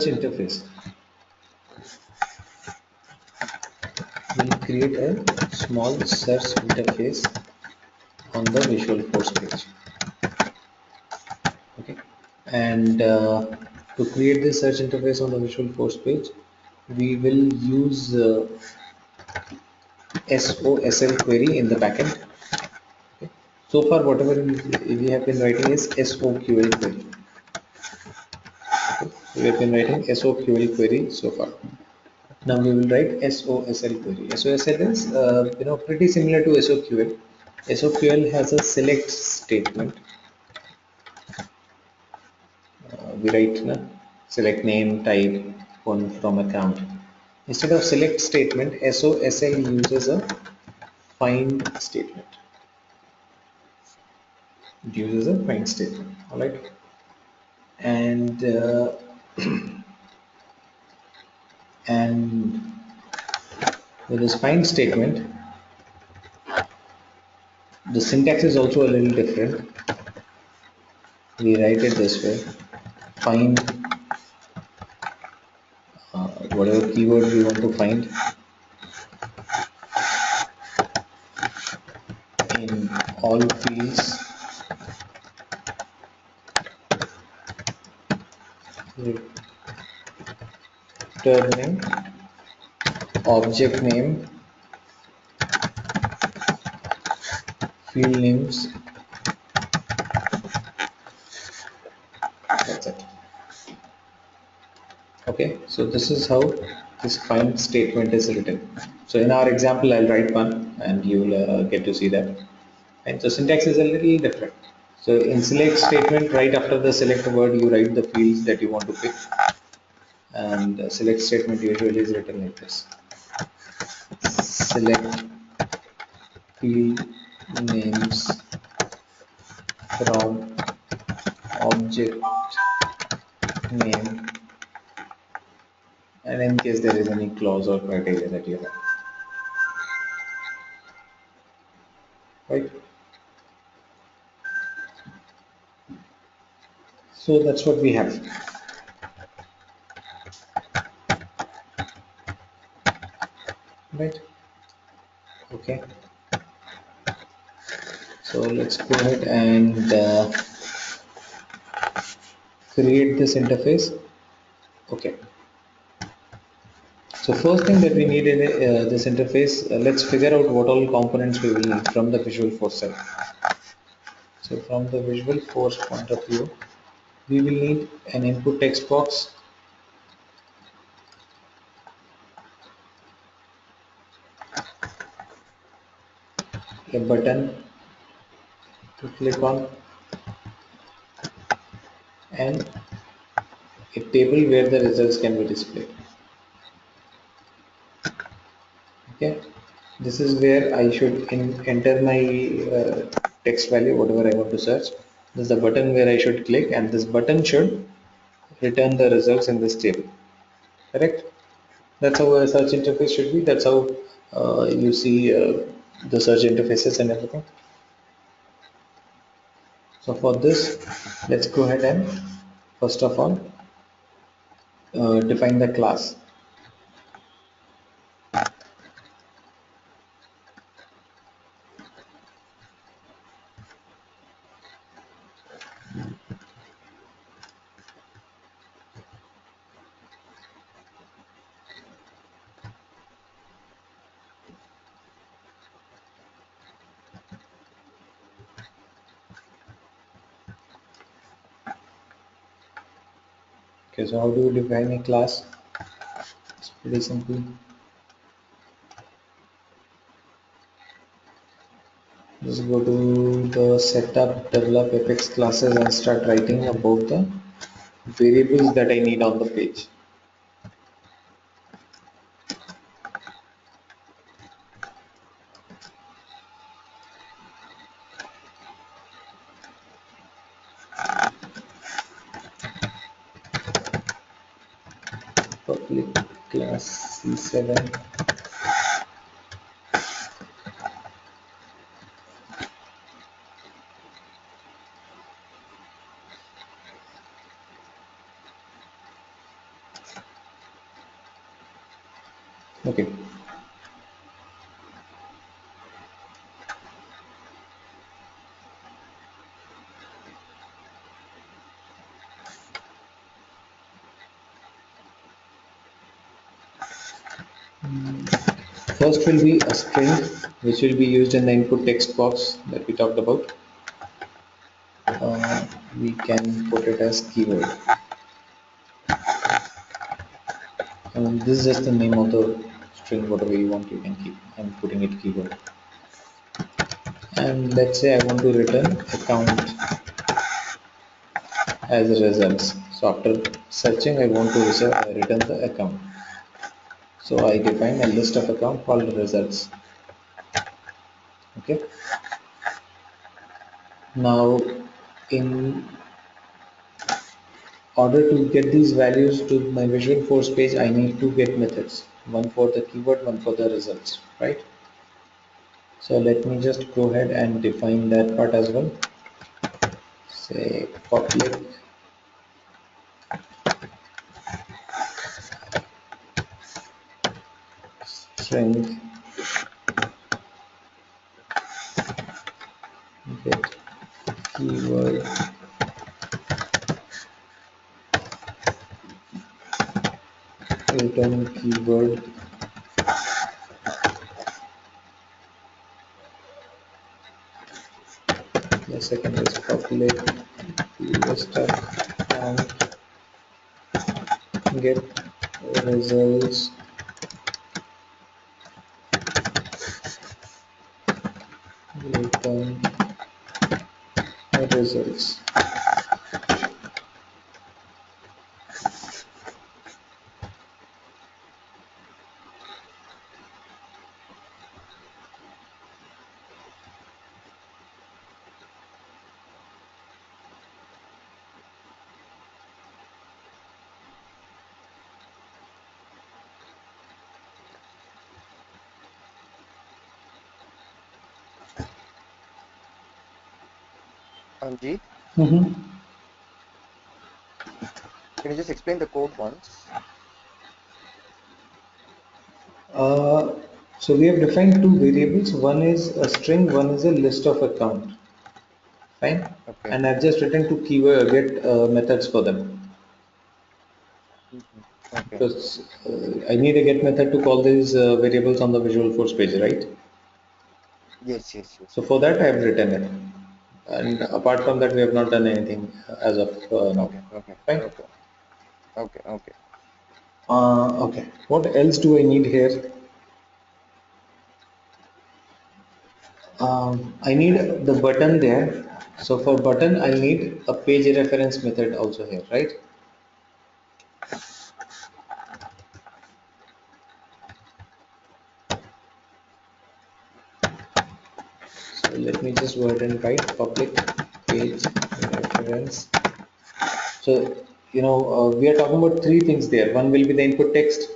interface. We'll create a small search interface on the Visual Force page. Okay, and to create this search interface on the Visual Force page, we will use SOSL query in the backend. Okay. So far, whatever we have been writing is SOQL query. Okay. We have been writing SOQL query so far. Now we will write SOSL query. SOSL is pretty similar to SOQL. SOQL has a select statement. We write select name, type, one from account. Instead of select statement, SOSL uses a find statement. It uses a find statement. All right, and and with this find statement, the syntax is also a little different. We write it this way: find whatever keyword we want to find in all fields, returning object name, field names. That's it. Okay, so this is how this find statement is written. So in our example, I'll write one and you'll get to see that. And so syntax is a little different. So in select statement, right after the select word, you write the fields that you want to pick. And select statement usually is written like this: select field names from object name, and in case there is any clause or criteria that you have, right? So that's what we have, right? Okay, so let's go ahead and create this interface. Okay, so first thing that we need in this interface, let's figure out what all components we will need from the Visual Force side. So from the Visual Force point of view, we will need an input text box, a button to click on, and a table where the results can be displayed. Okay, this is where I should enter my text value, whatever I want to search. This is the button where I should click, and this button should return the results in this table. Correct? That's how a search interface should be. That's how you see the search interfaces and everything. So for this, let's go ahead and first of all define the class. Okay, so how do you define a class? It's pretty simple. Just go to the setup, develop Apex classes, and start writing about the variables that I need on the page. Public class C7. Okay. First will be a string which will be used in the input text box that we talked about. We can put it as keyword. This is just the name of the string, whatever you want, you can keep. I'm putting it keyword. And let's say I want to return account as a results. So after searching, I want to return the account. So I define a list of account called results. Okay. Now, in order to get these values to my Visual Force page, I need to get methods. One for the keyword, one for the results, right? So let me just go ahead and define that part as well. Say public string get keyword return keyword. The second is public list of account get results return results. Anji, Mm-hmm. can you just explain the code once? Uh, so we have defined two variables. One is a string, one is a list of account. Fine. Okay. And I've just written two keyword get methods for them Mhm. Okay. because I need a get method to call these variables on the Visual Force page, right? Yes, yes, yes. So for that I have written it. And apart from that, we have not done anything as of now. Okay, okay, Right? okay, okay, okay. Okay. What else do I need here? I need the button there. So for button, I need a page reference method also here, right? So let me just go ahead and write public page reference. So, we are talking about three things there. One will be the input text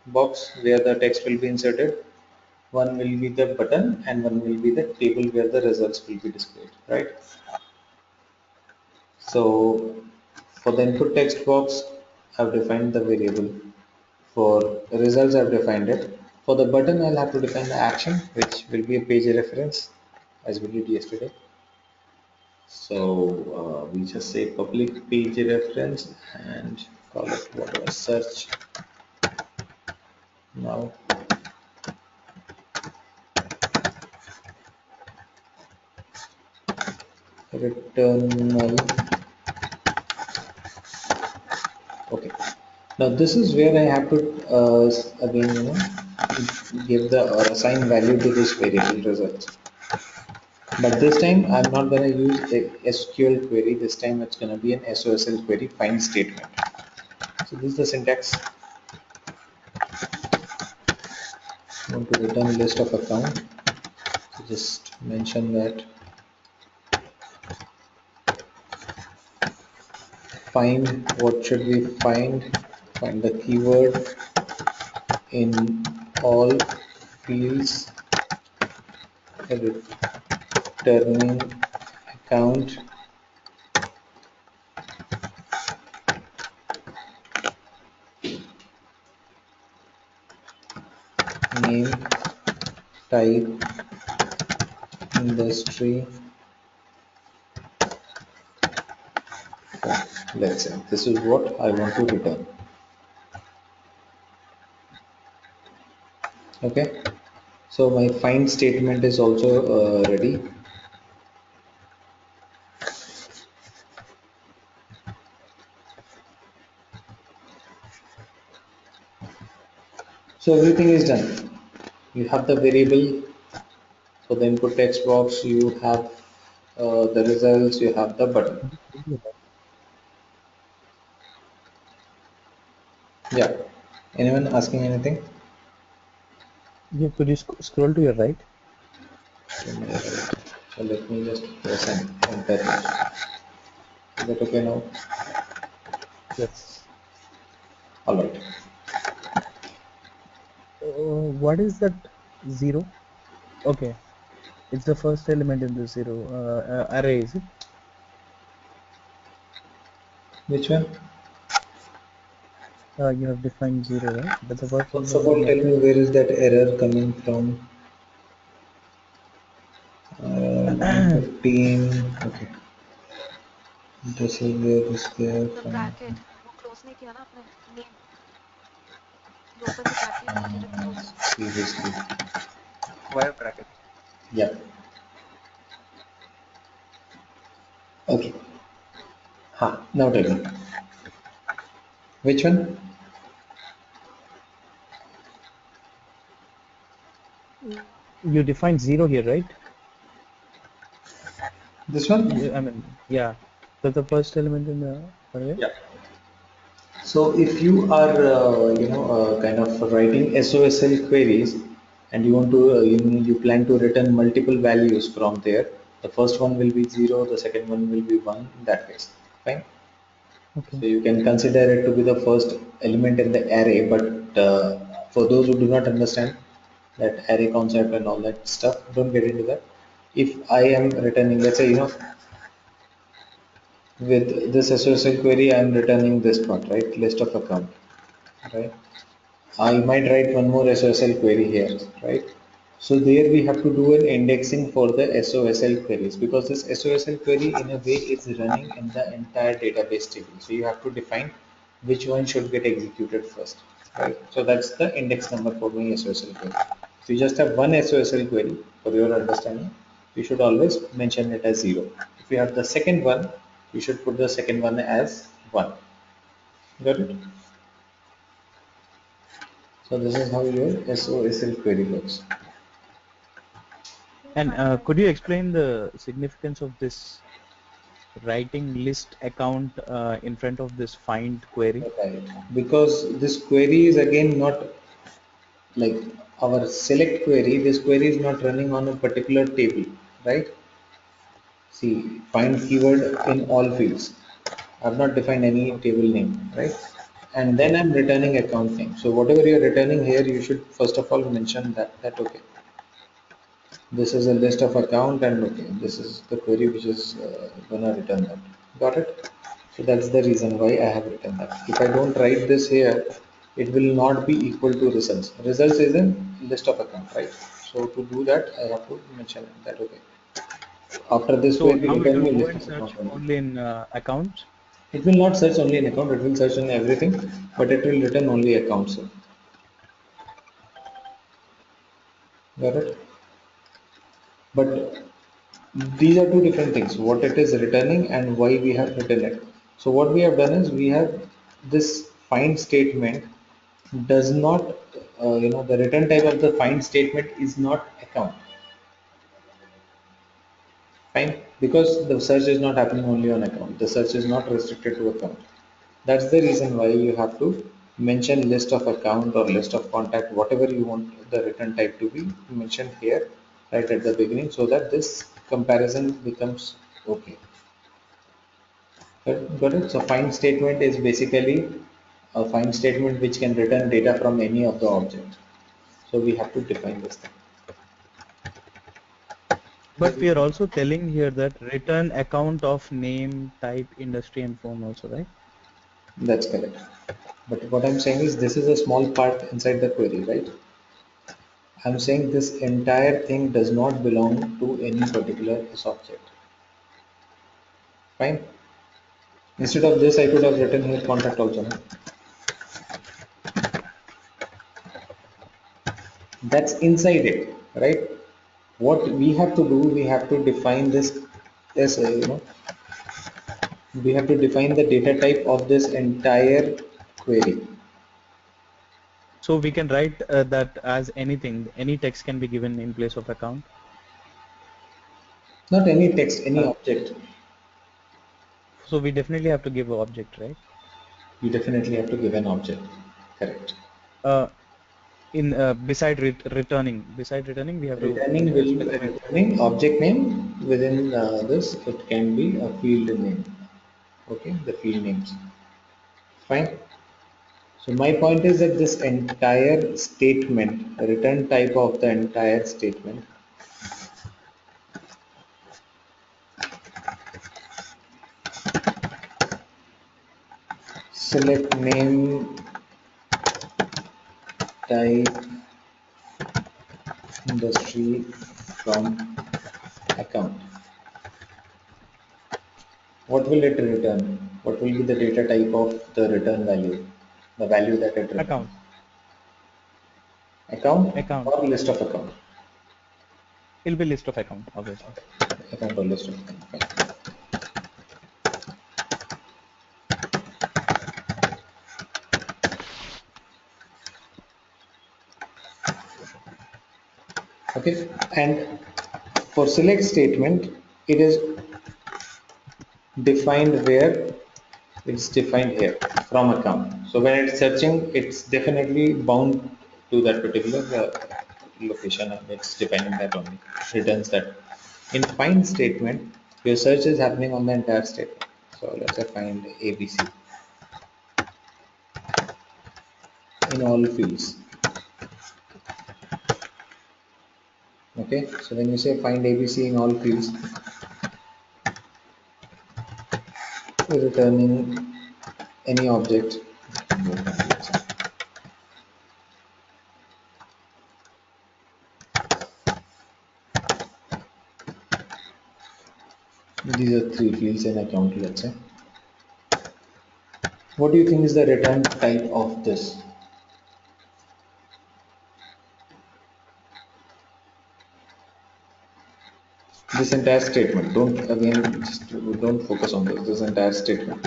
box where the text will be inserted. One will be the button and one will be the table where the results will be displayed, right? So for the input text box, I've defined the variable. For results, I've defined it. For the button, I'll have to define the action, which will be a page reference as we did yesterday. So we just say public page reference and call it whatever search. Now return null. Okay. Now this is where I have to again give the or assign value to this variable results. But this time I'm not going to use a SQL query. This time it's going to be an SOSL query find statement. So this is the syntax. I want to return list of account. So just mention that find what should we find the keyword in all fields returning account name, type, industry. Let's say this is what I want to return. Okay. So my find statement is also ready. So everything is done. You have the variable for the input text box, you have the results, you have the button. Yeah. Anyone asking anything? Yeah, could you scroll to your right? So let me just press and enter. Is that okay now? Yes. All right. What is that zero? Okay, it's the first element in the zero array, is it? Which one? You have defined zero, right? That's the first First of element in all, the tell me where is that error coming from? Line array. 15. Okay. This is where this there the from. Bracket वो close नहीं किया ना आपने name you open the bracket you didn't close Seriously. Wire bracket. Yeah. Okay. Ha. Now tell me. Which one? You define zero here, right? This one? I mean, yeah. That's the first element in the array. Yeah. So if you are, kind of writing SOSL queries and you want to, you plan to return multiple values from there, the first one will be zero, the second one will be one, in that case. Fine. Okay. So you can consider it to be the first element in the array, but for those who do not understand that array concept and all that stuff, don't get into that. If I am returning, let's say, with this SOSL query, I am returning this part, right? List of account, right? I might write one more SOSL query here, right? So there we have to do an indexing for the SOSL queries because this SOSL query in a way is running in the entire database table. So you have to define which one should get executed first, right? So that's the index number for my SOSL query. If you just have one SOSL query for your understanding, you should always mention it as zero. If you have the second one, you should put the second one as one. Got it? So this is how your SOSL query looks. And could you explain the significance of this writing list account in front of this find query? Right. Because this query is again not like our select query, this query is not running on a particular table, right? See, find keyword in all fields. I've not defined any Okay. table name, right? And then Yeah. I'm returning account name. So whatever you're returning here, you should first of all mention that okay, this is a list of account and okay, this is the query which is gonna return that. Got it? So that's the reason why I have written that. If I don't write this here, it will not be equal to results. Results is a list of account, right? So to do that, I have to mention that okay. After this So query, now it return will me go list and of account search only. only in accounts. It will not search only an account, it will search on everything, but it will return only accounts. Got it? But these are two different things, what it is returning and why we have written it. So what we have done is we have this find statement does not, the return type of the find statement is not account. Fine, because the search is not happening only on account. The search is not restricted to account. That's the reason why you have to mention list of account or list of contact, whatever you want the return type to be mentioned here right at the beginning so that this comparison becomes okay. Got it? So find statement is basically a find statement which can return data from any of the objects. So we have to define this thing. But we are also telling here that return account of name, type, industry, and phone also, right? That's correct. But what I'm saying is this is a small part inside the query, right? I'm saying this entire thing does not belong to any particular object. Fine. Instead of this, I could have written here contact also. No? That's inside it, right? What we have to do, we have to define this as we have to define the data type of this entire query. So we can write that as anything, any text can be given in place of account. Not any text, any Uh, object. so we definitely have to give an object, right? You definitely have to give an object. Correct. Uh, in beside returning, we have to specify. Returning object name within this. It can be a field name. Okay, the field names. Fine. So my point is that this entire statement, return type of the entire statement, select name type industry from account. What will it return? What will be the data type of the return value? The value that it returns. Account, Account account. or list of account? It'll be list of account, obviously. Account or list of account. Fine. Okay. And for select statement, it is defined where it's defined here from account. So when it's searching, it's definitely bound to that particular location, and it's defining that only, returns that. In find statement, your search is happening on the entire statement. So let's say find ABC in all fields. Okay, so when you say find ABC in all fields, returning any object. These are three fields in account, let's say. What do you think is the return type of this? This entire statement. Don't again just don't focus on this. This entire statement.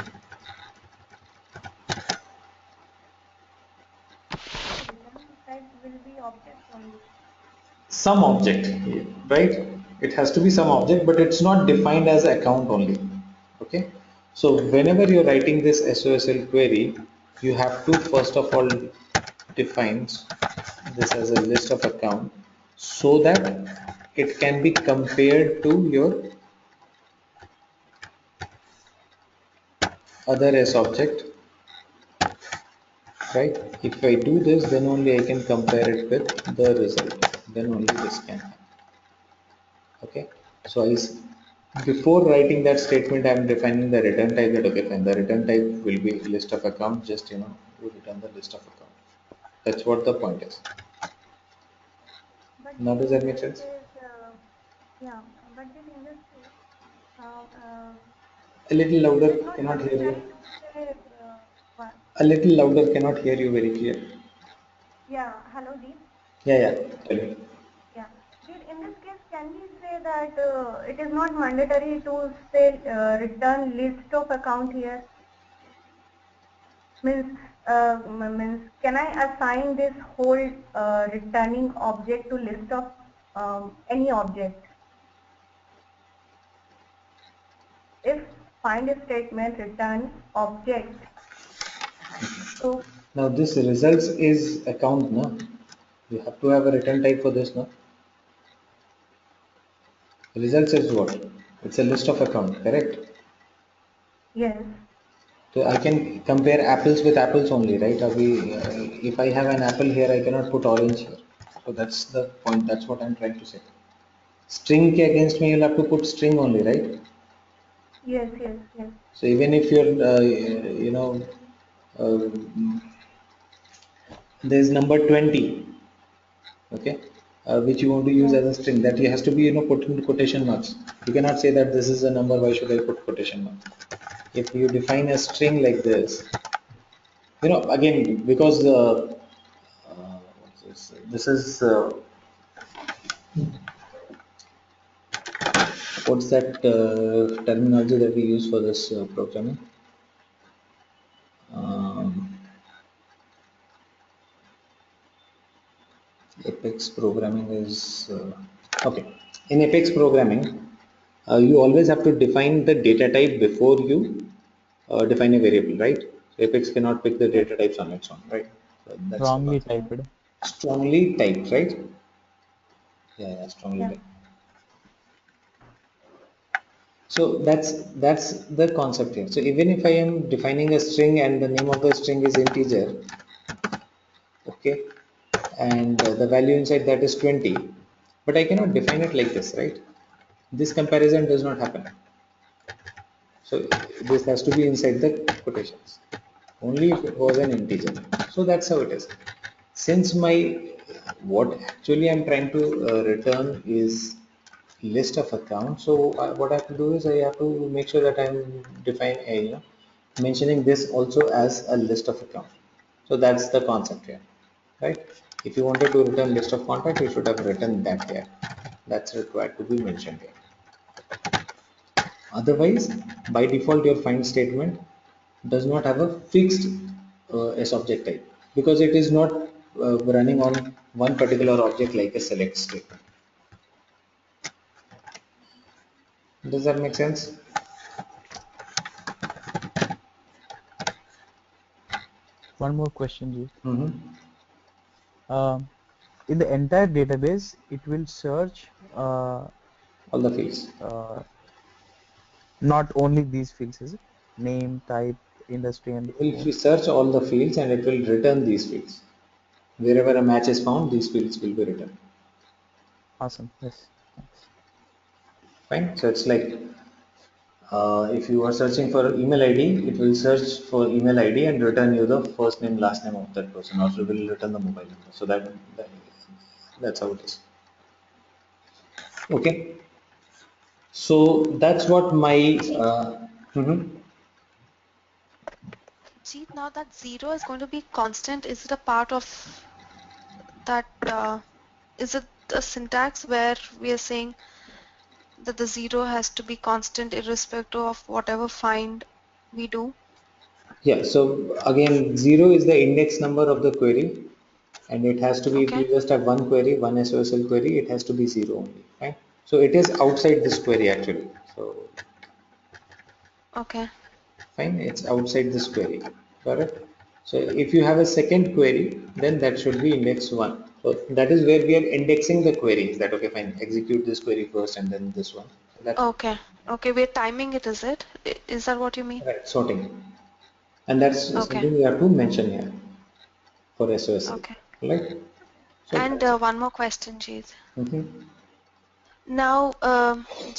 Return type will be object only. Some object, right? It has to be some object, but it's not defined as account only. Okay. So whenever you're writing this SOSL query, you have to first of all define this as a list of account so that it can be compared to your other S object, right? If I do this, then only I can compare it with the result. Then only this can happen. Okay. So before writing that statement, I am defining the return type. That okay, fine. The return type will be list of account. Just you return the list of account. That's what the point is. But Now did does in that make this sense? case, yeah, but did in this case, uh, uh, A little it louder. is not Cannot hear you. mandatory to say, what? A little louder. Cannot hear you very clear. Yeah, hello, Deep. Yeah, yeah. Tell me. Yeah. Did in this case, can we say that it is not mandatory to say return list of account here? Means, can I assign this whole returning object to list of any object? If find a statement return object to, Now this results is account, no? You have to have a return type for this, no? Results is what? It's a list of account, correct? yes, So I can compare apples with apples only, right? If I have an apple here, I cannot put orange here. So that's the point. That's what I'm trying to say. String ke against me, you'll have to put string only, right? yes, yes, yes, So even if you're, uh, there's number 20, okay? which you want to use Yes. as a string, that has to be, put into quotation marks. You cannot say that this is a number, why should I put quotation marks? If you define a string like this, again, because this is what's that terminology that we use for this programming? Um, Apex programming is okay. In Apex programming, you always have to define the data type before you define a variable, right? Apex cannot pick the Yes. data types on its own, right? So that's the Wrongly concept. typed. Yes. Strongly typed, right? Yeah, strongly Yeah. typed. So that's the concept here. So even if I am defining a string and the name of the string is integer, okay, and the value inside that is 20, but I cannot define it like this, right? This comparison does not happen. So this has to be inside the quotations. Only if it was an integer. So that's how it is. Since what actually I'm trying to return is list of accounts. So what I have to do is I have to make sure that I'm mentioning this also as a list of accounts. So that's the concept here, right? If you wanted to return list of contacts, you should have written that here. That's required to be mentioned here. Otherwise, by default, your find statement does not have a fixed S object type because it is not running on one particular object like a select statement. Does that make sense? One more question, Ji. Mm-hmm. Um, in the entire database, it will search All the fields. uh, not only these fields, is it? Name, type, industry, and It will phone. search all the fields and it will return these fields. Wherever a match is found, these fields will be returned. Awesome. Yes. Thanks. Fine. So it's like if you are searching for email ID, it will search for email ID and return you the first name, last name of that person. Also, will return the mobile number. So that's how it is. Okay. So that's what my. Jeet, Mhm. Jeet, now that zero is going to be constant, is it a part of that? Is it a syntax where we are saying that the zero has to be constant irrespective of whatever find we do? Yeah. So again, zero is the index number of the query, and it has to be. If you Okay, just have one query, one SOSL query, it has to be zero only. Right. So it is outside this query actually. So okay, fine, it's outside this query. Correct. So if you have a second query, then that should be index one. So that is where we are indexing the queries. That okay, fine, execute this query first and then this one. So that's okay, okay. We're timing it, is it? Is that what you mean? right, sorting. And that's Okay, something we have to mention here for SOSL. okay. Right? So And that's it. one more question, Jeet. Mhm. Now,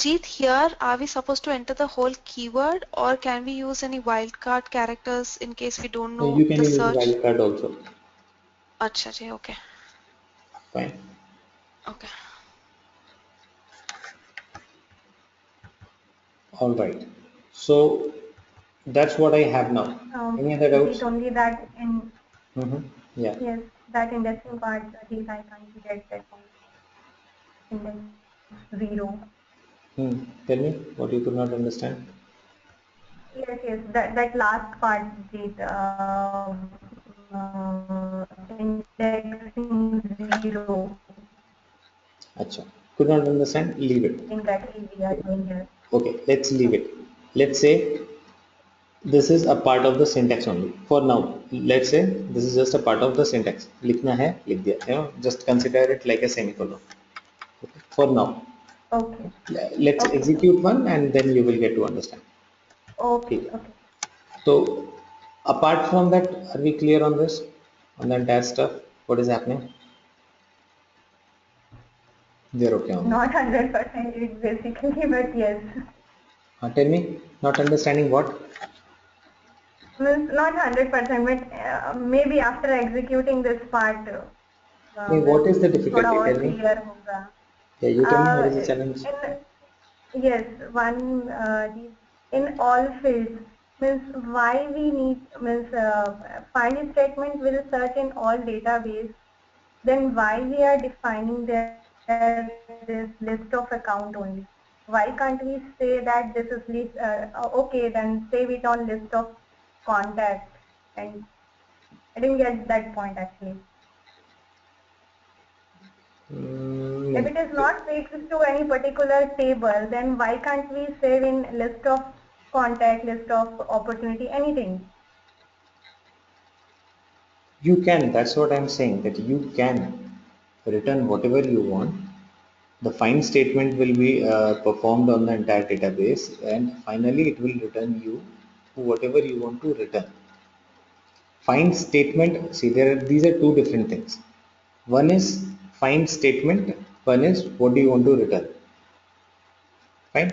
Jeet, here, are we supposed to enter the whole keyword or can we use any wildcard characters in case we don't know You can the use search? wildcard also. Acha ji, okay, Fine. okay. All right. So that's what I have now. Any other Jeet, doubts? only that in, Yeah. yes, that indexing part, Jeet, I can't get that point. Index zero. Tell me what you could not understand. Yes, yes, that last part, Jeet, indexing zero, Acha. Could not understand? Leave it. thing that we are doing here. Okay, let's leave it. Let's say this is a part of the syntax only. For now, let's say this is just a part of the syntax. लिखना है, लिख दिया. Just consider it like a semicolon. For now, Okay, let's okay, execute one and then you will get to understand. okay, Okay. okay. So, apart from that, are we clear on this? On the entire stuff? What is happening? They're okay on that. Not 100% it basically, but yes. Tell me, not understanding what? Means not 100%, but maybe after executing this part, नहीं, what is the थोड़ा difficulty? और Tell me. Clear होगा. Yeah, you tell me what is the challenge. Yes, one in all fields means why we need means find statement will search in all database. Then why we are defining there this list of account only? Why can't we say that this is list? Okay, then save it on list of contact. And I didn't get that point actually. If it is not fixed to any particular table, then why can't we save in list of contact, list of opportunity, anything? You can, that's what I'm saying, that you can return whatever you want. The find statement will be performed on the entire database, and finally it will return you whatever you want to return. Find statement, see, these are two different things. One is find statement, one is what do you want to return. Fine.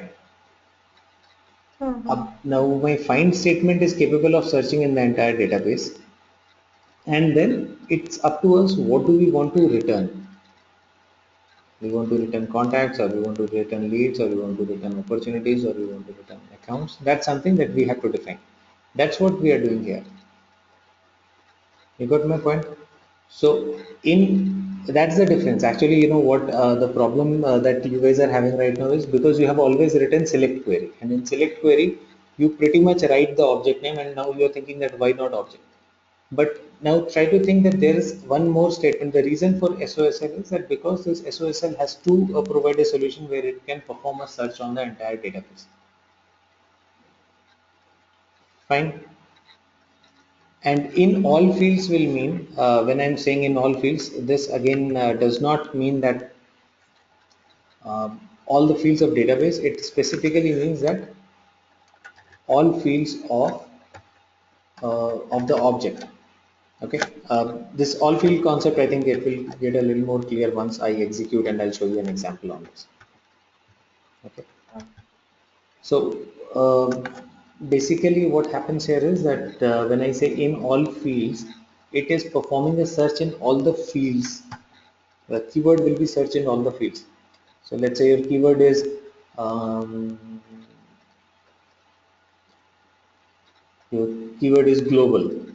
Mm-hmm. Now my find statement is capable of searching in the entire database, and then it's up to us what do we want to return. We want to return contacts, or we want to return leads, or we want to return opportunities, or we want to return accounts. That's something that we have to define. That's what we are doing here. You got my point? So in that's the difference. Actually, you know what the problem that you guys are having right now is because you have always written select query, and in select query you pretty much write the object name, and now you are thinking that why not object? But now try to think that there is one more statement. The reason for SOSL is that because this SOSL has to provide a solution where it can perform a search on the entire database. Fine. And in all fields will mean, when I'm saying in all fields, this again does not mean that all the fields of database. It specifically means that all fields of the object. Okay, this all field concept, I think it will get a little more clear once I execute, and I'll show you an example on this. Okay, so basically what happens here is that when I say in all fields, it is performing a search in all the fields. The keyword will be searched in all the fields. So let's say your keyword is your keyword is global.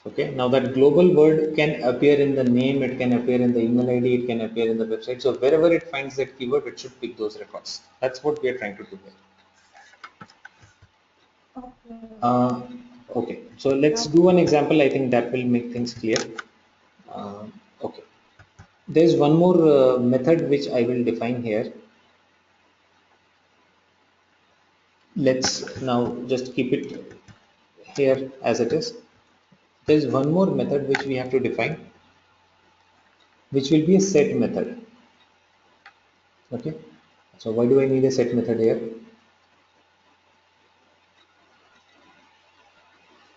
Okay, now that global word can appear in the name, it can appear in the email ID, it can appear in the website. So wherever it finds that keyword, it should pick those records. That's what we are trying to do here. Okay. Okay, so let's do one example. I think that will make things clear. Okay, there's one more method which I will define here. Let's now just keep it here as it is. There's one more method which we have to define, which will be a set method. Okay, so why do I need a set method here?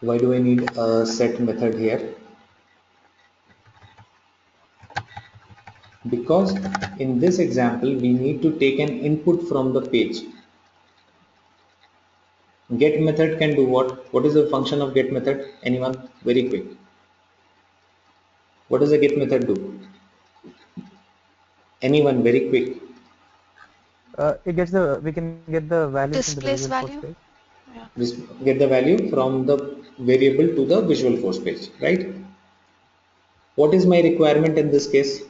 Why do I need a set method here? Because in this example we need to take an input from the page. Get method can do what? What is the function of get method? Anyone? Very quick. What does the get method do? Anyone? Very quick. It gets we can get the values into the Displace Visual Force value. page. Yeah. Get the value from the variable to the Visual Force page, right? What is my requirement in this case?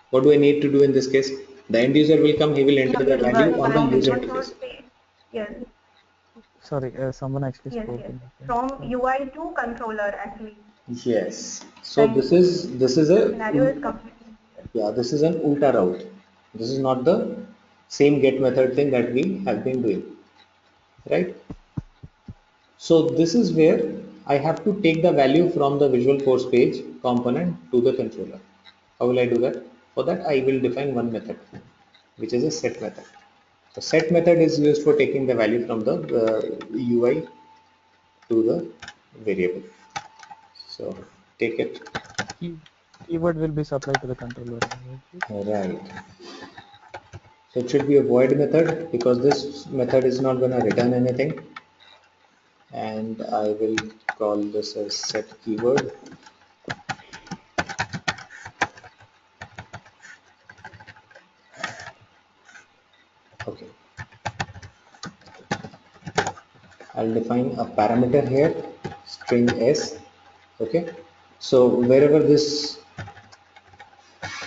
What do I need to do in this case? The end user will come, he will You enter have to the value define on the an From user Visual object. Source interface. page. Yes, Sorry, someone actually yes, spoke yes. in between. From UI to controller actually. Yes. So The this is a scenario is completely yes. yeah, this is an ulta route. This is not the same get method thing that we have been doing, right? So this is where I have to take the value from the Visual Force page component to the controller. How will I do that? For that I will define one method, which is a set method. So set method is used for taking the value from the UI to the variable. So take it. Key, keyword will be supplied to the controller. Right? Right. So it should be a void method because this method is not going to return anything. and I will call this as set keyword. Okay, I'll define a parameter here, string s. Okay, so wherever this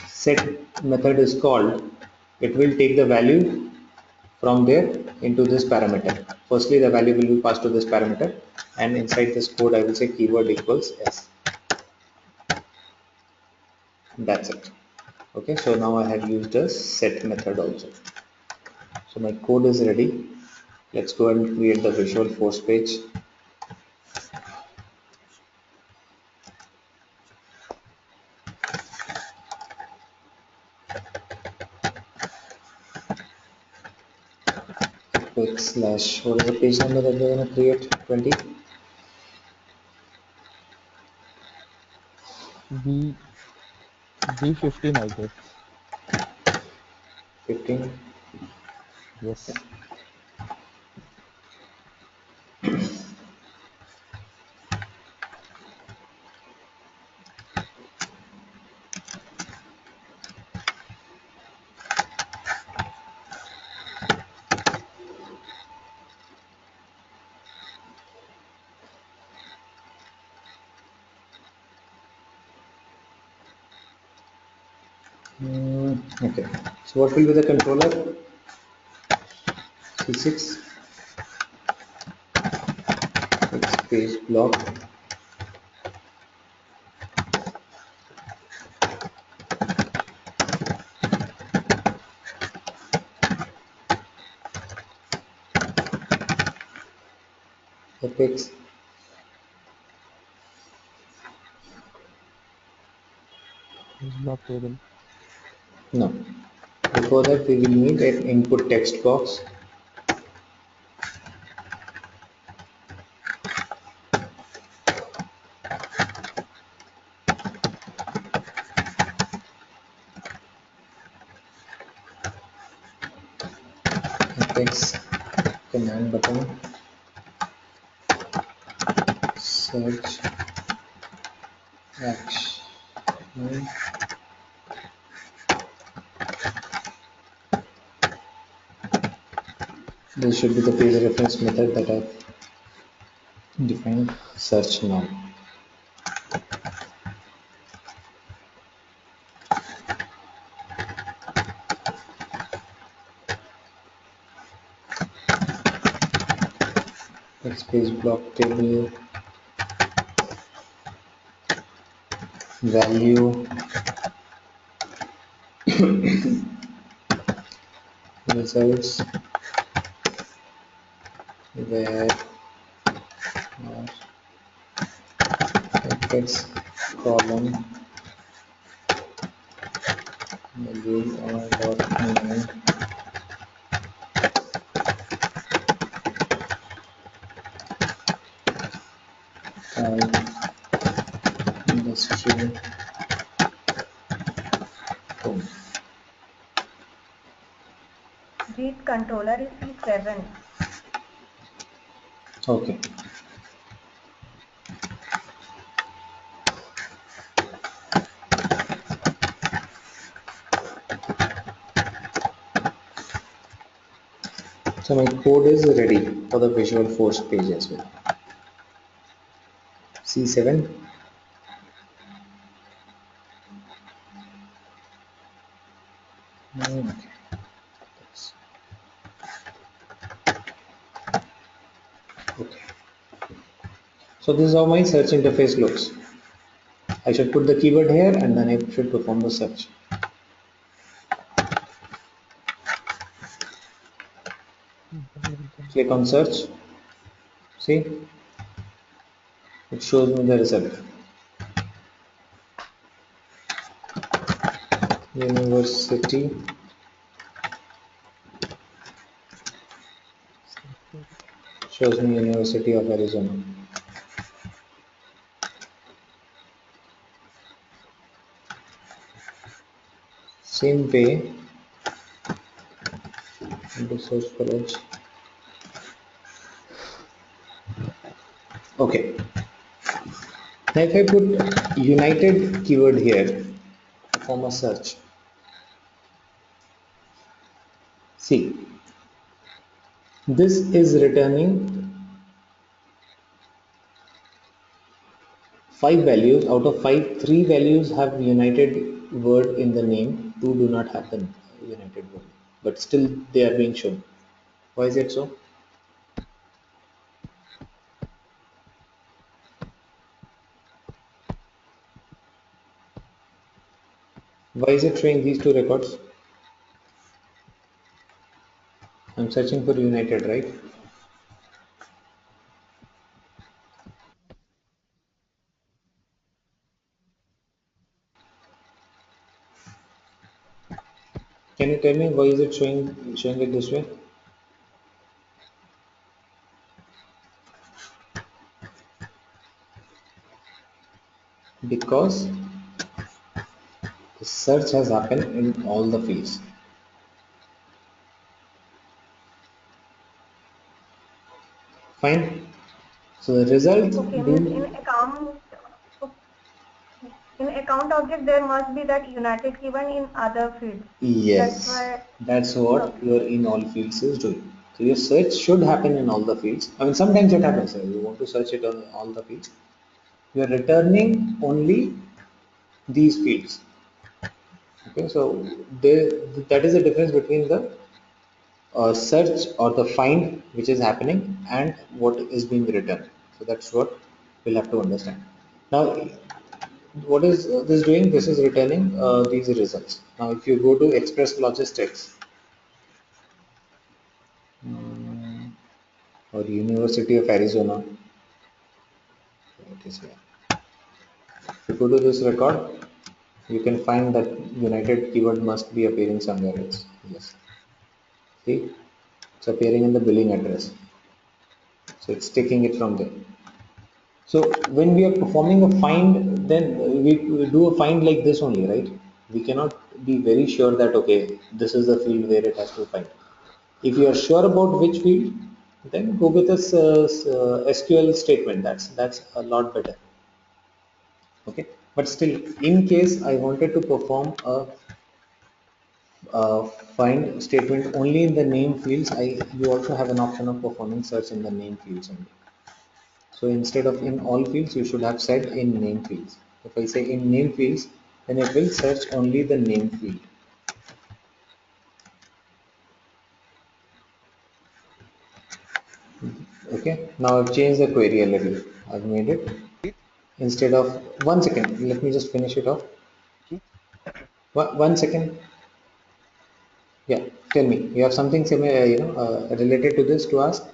set method is called, it will take the value from there into this parameter. Firstly, the value will be passed to this parameter, and inside this code I will say keyword equals s. That's it. Okay, so now I have used a set method also. So my code is ready. Let's go and create the Visual Force page. Quick slash, what is the page number that we're going to create? 20? B B15, I guess. 15? Yes. Okay, so what will be the controller? C6, space block, epics, It's block table. no. Before that we will need an input text box. Apex command button, search action. This should be the page reference method that I've defined. Search now. Space block table, value, results, where text column, value dot name, type, industry, home. This controller is C7. Okay. So my code is ready for the Visual Force page as well. C7. Okay. Okay. So this is how my search interface looks. I should put the keyword here and then I should perform the search. Click on search. See, it shows me the result. University shows me University of Arizona. Same way, into search for edge. Okay. Now if I put United keyword here, perform a search. See, this is returning 5 values. Out of 5, 3 values have United word in the name, 2 do not have the United word, but still they are being shown. Why is it so? Why is it showing these two records? I'm searching for United, right? Can you tell me why is it showing it this way? Because the search has happened in all the fields. Fine. So the result Okay, means do in account object there must be that United keyword in other fields. That's yes, why. that's what Okay. your in all fields is doing. So your search should happen in all the fields. I mean, sometimes it happens. You want to search it on all the fields. You are returning only these fields. Okay, so that is the difference between the search or the find which is happening and what is being written. So that's what we'll have to understand. Now, what is this doing? This is returning these results. Now, if you go to Express Logistics or University of Arizona, it is here. If you go to this record, you can find that United keyword must be appearing somewhere else. Yes, see, it's appearing in the billing address. So it's taking it from there. So when we are performing a find, then we do a find like this only, right? We cannot be very sure that, okay, this is the field where it has to find. If you are sure about which field, then go with a SQL statement. That's a lot better. Okay, but still, in case I wanted to perform a find statement only in the name fields, you also have an option of performing search in the name fields only. So instead of in all fields, you should have said in name fields. If I say in name fields, then it will search only the name field. Okay. Now I've changed the query a little. I've made it instead of 1 second. Let me just finish it off. Okay. 1 second. Yeah. Tell me. You have something similar, related to this to ask.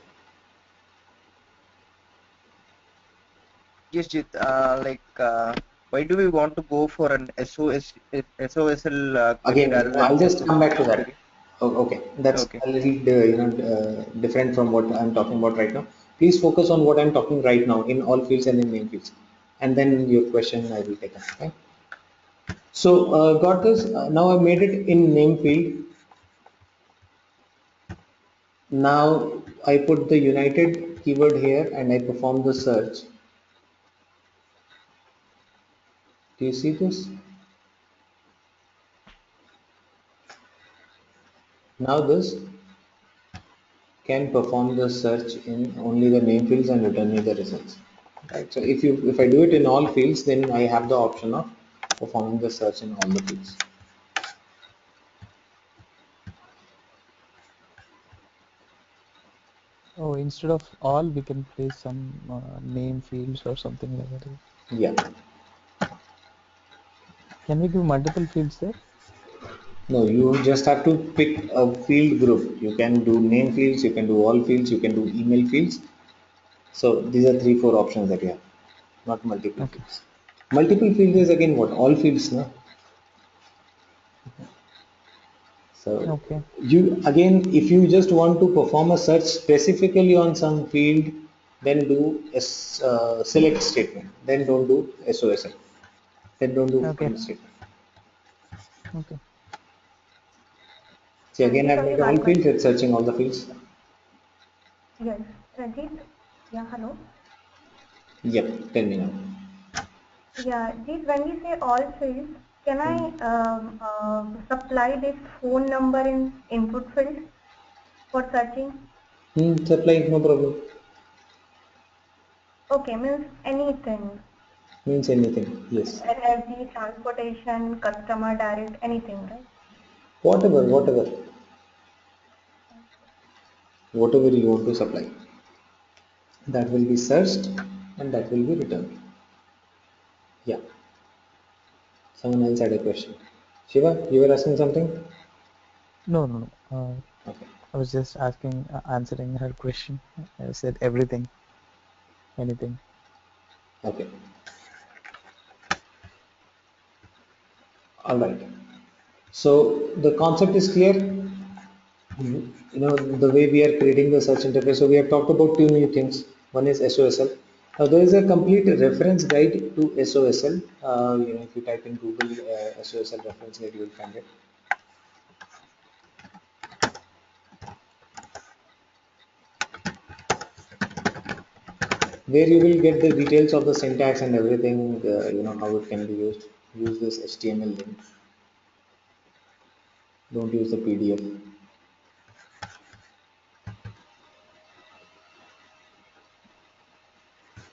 Yes, Jit, why do we want to go for an SOSL query Again, rather than I'll just just a come back to SQL that. query? Oh, okay, that's Okay. a little different from what I'm talking about right now. Please focus on what I'm talking right now in all fields and in name fields, and then your question I will take up. Okay. So got this. Now I made it in name field. Now I put the United keyword here and I perform the search. Do you see this? Now this can perform the search in only the name fields and return me the results. Right. So if I do it in all fields, then I have the option of performing the search in all the fields. Oh, instead of all, we can place some name fields or something like that. Yeah. Can we give multiple fields there? No, you just have to pick a field group. You can do name fields, you can do all fields, you can do email fields. So these are 3, 4 options that you have, not multiple Okay. fields. Multiple fields is again what? All fields, no? So Okay. you again, if you just want to perform a search specifically on some field, then do a select statement. Then don't do SOSL. Then don't do Okay. find statement. Okay. See again, Ranjit, I've only made one all fields. question. It's searching all the fields. Yes, Ranjit. Yeah, hello. Yep, tell me now. Yeah, these when we say all fields, can I Hmm. supply this phone number in input field for searching? Supply, no problem. Okay, means anything. Means anything. Yes. Energy, transportation, customer direct, anything, right? Whatever you want to supply, that will be searched and that will be returned. Yeah. Someone else had a question. Shiva, you were asking something? No, no, no. Okay. I was just asking, answering her question. I said everything, anything. Okay. All right. So the concept is clear. The way we are creating the search interface. So we have talked about two new things. One is SOSL. Now there is a complete reference guide to SOSL. If you type in Google SOSL reference guide, you will find it. Where you will get the details of the syntax and everything. How it can be used. Use this HTML link. Don't use the PDF.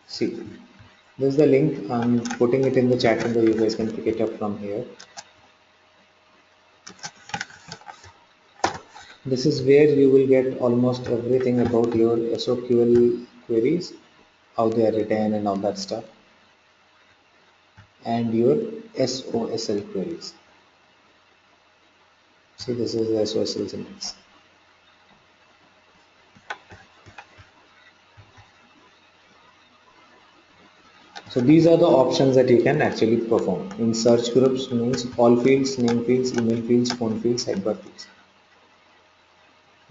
See, this is the link. I'm putting it in the chat window. You guys can pick it up from here. This is where you will get almost everything about your SOQL queries, how they are written and all that stuff, and your SOSL queries. See, this is the SOSL syntax. So these are the options that you can actually perform. In search groups means all fields, name fields, email fields, phone fields, sidebar fields.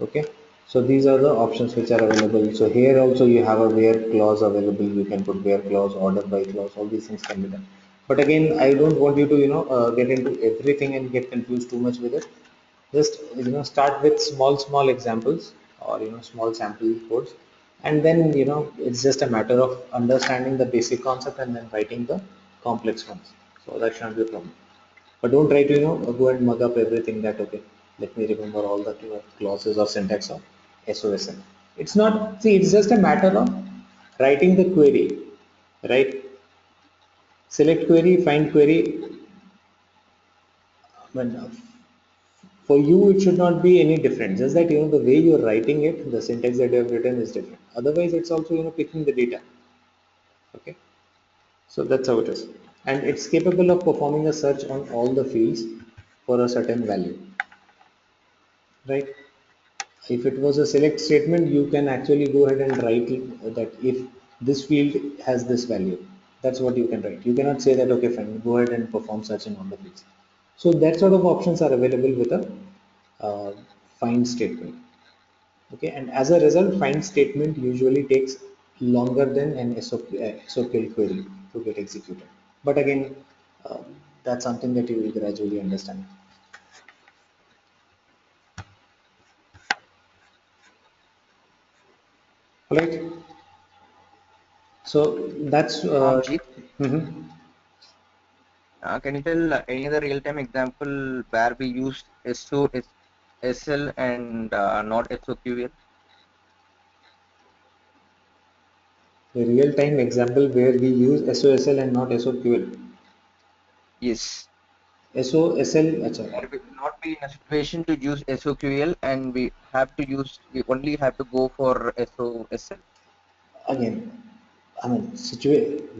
Okay, so these are the options which are available. So here also you have a where clause available. You can put where clause, order by clause, all these things can be done. But again, I don't want you to get into everything and get confused too much with it. Just start with small examples, or small sample codes, and then it's just a matter of understanding the basic concept and then writing the complex ones. So that shouldn't be a problem. But don't try to go and mug up everything that okay. Let me remember all the clauses or syntax of SOSM. It's not. See, it's just a matter of writing the query, right? Select query, find query. But for you, it should not be any different. Just that the way you're writing it, the syntax that you have written is different. Otherwise, it's also picking the data. Okay. So that's how it is, and it's capable of performing a search on all the fields for a certain value, right? If it was a select statement, you can actually go ahead and write it that if this field has this value, that's what you can write. You cannot say that okay fine, go ahead and perform search in all the fields. So that sort of options are available with a uh, find statement. Okay, and as a result, find statement usually takes longer than an SOQL query to get executed. But again, uh, that's something that you will gradually understand. All right. So that's Jeet, mhm. can you tell any other real-time example where we used SOSL and not SOQL? A real-time example where we use SOSL and not SOQL. Yes, SOSL, acha. where we will not be in a situation to use SOQL and we only have to go for SOSL. Again, I mean,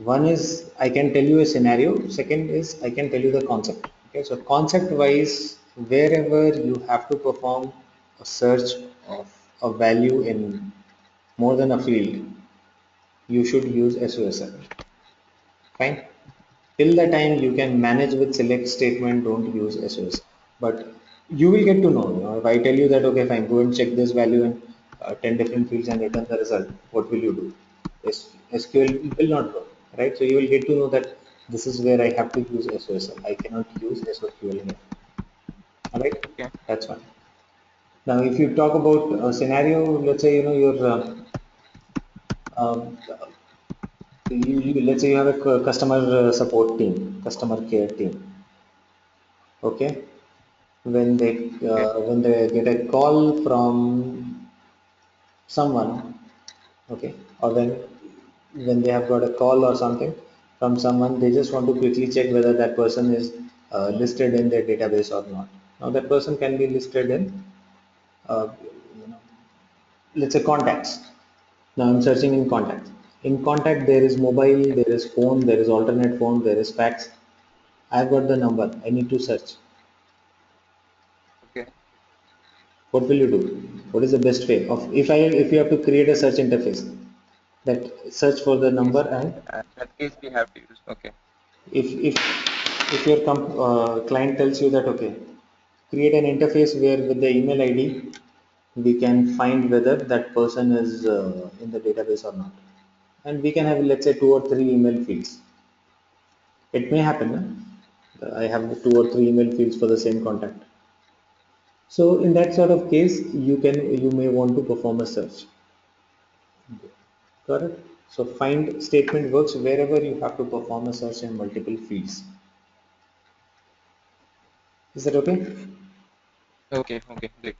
one is I can tell you a scenario. Second is I can tell you the concept. Okay, so concept-wise, wherever you have to perform a search of a value in more than a field, you should use SOSL. Fine. Till the time you can manage with select statement, don't use SOS. But you will get to know, if I tell you that, okay, fine, go and check this value in 10 different fields and return the result, what will you do? SQL will not work, right? So you will get to know that this is where I have to use SOSL. I cannot use SOQL here. All right, Okay. that's fine. Now, if you talk about a scenario, let's say, you're um, let's say you have a customer support team, customer care team. Okay, Okay. when they get a call from someone, okay, or when they have got a call or something from someone, they just want to quickly check whether that person is listed in their database or not. Now that person can be listed in you know, let's say contacts. Now I'm searching in contacts. In contact there is mobile, Okay. there is phone, there is alternate phone, there is fax. I've got the number. I need to search. Okay. What will you do? What is the best way of if you have to create a search interface that search for the Yes. number, and That case we have to use. Okay. if your client tells you that okay, create an interface where with the email ID we can find whether that person is in the database or not, and we can have, let's say, two or three email fields. It may happen, I have two or three email fields for the same contact. So in that sort of case, you may want to perform a search. Got it? So find statement works wherever you have to perform a search in multiple fields. Is that okay? Okay. Okay. Great.